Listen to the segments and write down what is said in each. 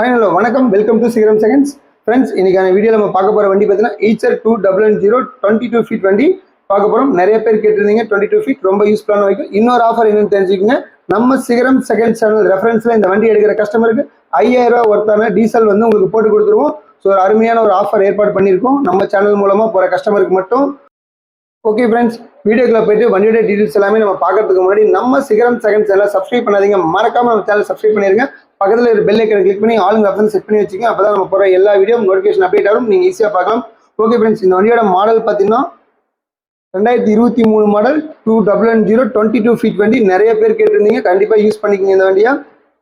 Hi hello வணக்கம், welcome to சிகரம் seconds. Friends, இன்னைக்கான வீடியோ நம்ம பார்க்க போகிற வண்டி பார்த்தீங்கன்னா ஈச்சர் 200 22 ஃபீட் வண்டி பார்க்க போகிறோம். நிறைய பேர் கேட்டிருந்தீங்க 22 ஃபீட் ரொம்ப யூஸ்ஃபுல்லான வைக்கும். இன்னொரு ஆஃபர் என்னன்னு தெரிஞ்சுக்கோங்க. நம்ம சிகரம் செகண்ட் சேனல் ரெஃபரன்ஸில் இந்த வண்டி எடுக்கிற கஸ்டமருக்கு 5000 ரூபா ஒருத்தான டீசல் வந்து உங்களுக்கு போட்டு கொடுத்துருவோம். ஸோ ஒரு அருமையான ஒரு ஆஃபர் ஏற்பாடு பண்ணியிருக்கோம் நம்ம சேனல் மூலமாக போகிற கஸ்டமருக்கு மட்டும். ஓகே ஃப்ரெண்ட்ஸ், வீடியோக்குள்ள போயிட்டு வண்டியோட டீடைல்ஸ் எல்லாமே நம்ம பார்க்கறதுக்கு முன்னாடி நம்ம சிகரம் செகண்ட் சேனலை சப்ஸ்கிரைப் பண்ணாதீங்க, மறக்காம நம்ம சேனல் சப்ஸ்கிரைப் பண்ணிருங்க. பக்கத்தில் ஒரு பெல் ஐக்கனை கிளிக் பண்ணி ஆளுங்க ஆப்ஷன் செட் பண்ணி வச்சுக்கோங்க. அப்பதான் நம்ம போகிற எல்லா வீடியோ நோட்டிஃபிகேஷன் அப்டேட் ஆகும், நீங்கள் ஈஸியாக பார்க்கலாம். ஓகே ஃப்ரெண்ட்ஸ், இந்த வண்டியோட மாடல் பார்த்தீங்கன்னா 2023 மாடல் 200 22 ஃபீட் வண்டி. நிறைய பேர் கேட்டிருந்தீங்க, கண்டிப்பாக யூஸ் பண்ணிக்கோங்க இந்த வண்டியா.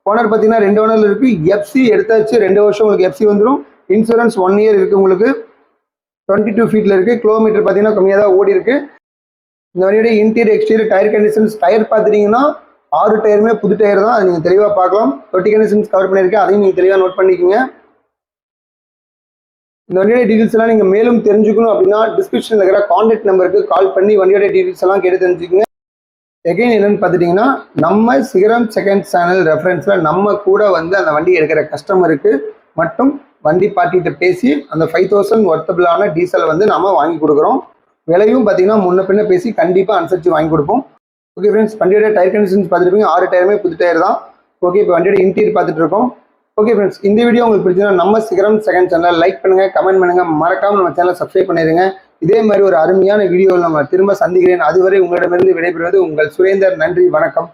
ஓனர் பார்த்தீங்கன்னா 2 ஓனர் இருக்கு. எஃப்சி எடுத்தாச்சு, 2 வருஷம் உங்களுக்கு எஃப்சி வந்துடும். இன்சூரன்ஸ் 1 இயர் இருக்கு உங்களுக்கு. 22 ஃபீட்ல இருக்கு. கிலோமீட்டர் பார்த்தீங்கன்னா கம்மியாக தான் ஓடி இருக்கு. இந்த வண்டியோட interior exterior tyre conditions, tyre பார்த்துட்டீங்கன்னா 6 டயருமே புது டயர் தான், அது நீங்கள் தெளிவாக பார்க்கலாம். 30 கண்டிஷன்ஸ் கவர் பண்ணியிருக்கேன், அதையும் நீங்கள் தெளிவாக நோட் பண்ணிக்கோங்க. இந்த வண்டியோட டீடைல்ஸ் எல்லாம் நீங்கள் மேலும் தெரிஞ்சுக்கணும் அப்படின்னா டிஸ்கிரிப்ஷனில் இருக்கிற கான்டாக்ட் நம்பருக்கு கால் பண்ணி வண்டியோட டீடைல்ஸ் எல்லாம் கேட்டு தெரிஞ்சுக்கோங்க. எகைன் என்னன்னு பார்த்துட்டிங்கன்னா, நம்ம சிகரம் செகண்ட் சேனல் ரெஃபரன்ஸில் நம்ம கூட வந்து அந்த வண்டி எடுக்கிற கஸ்டமருக்கு மட்டும் வண்டி பார்ட்டிகிட்ட பேசி அந்த 5000 ஒர்த்தபிளான டீசல் வந்து நம்ம வாங்கி கொடுக்குறோம். விலையும் பார்த்தீங்கன்னா முன்ன பின்ன பேசி கண்டிப்பாக அனுசரித்து வாங்கி கொடுப்போம். ஓகே ஃப்ரெண்ட்ஸ், வண்டியோட டயர் கண்டிஷன்ஸ் பார்த்துருப்பீங்க, 6 டயருமே புது டயர் தான். ஓகே, இப்போ வண்டியோட இன்டீரியர் பார்த்துட்டு இருக்கோம். ஓகே ஃப்ரெண்ட்ஸ், இந்த வீடியோ உங்களுக்கு பிடிச்சதுன்னா நம்ம சிகரம் செகண்ட் சேனல் லைக் பண்ணுங்க, கமெண்ட் பண்ணுங்க, மறக்காம நம்ம சேனலை சப்ஸ்கிரைப் பண்ணிடுங்க. இதே மாதிரி ஒரு அருமையான வீடியோவில் நம்ம திரும்ப சந்திக்கிறேன். அதுவரை உங்களிடமிருந்து விடைபெறுவது உங்கள் சுரேந்தர். நன்றி, வணக்கம்.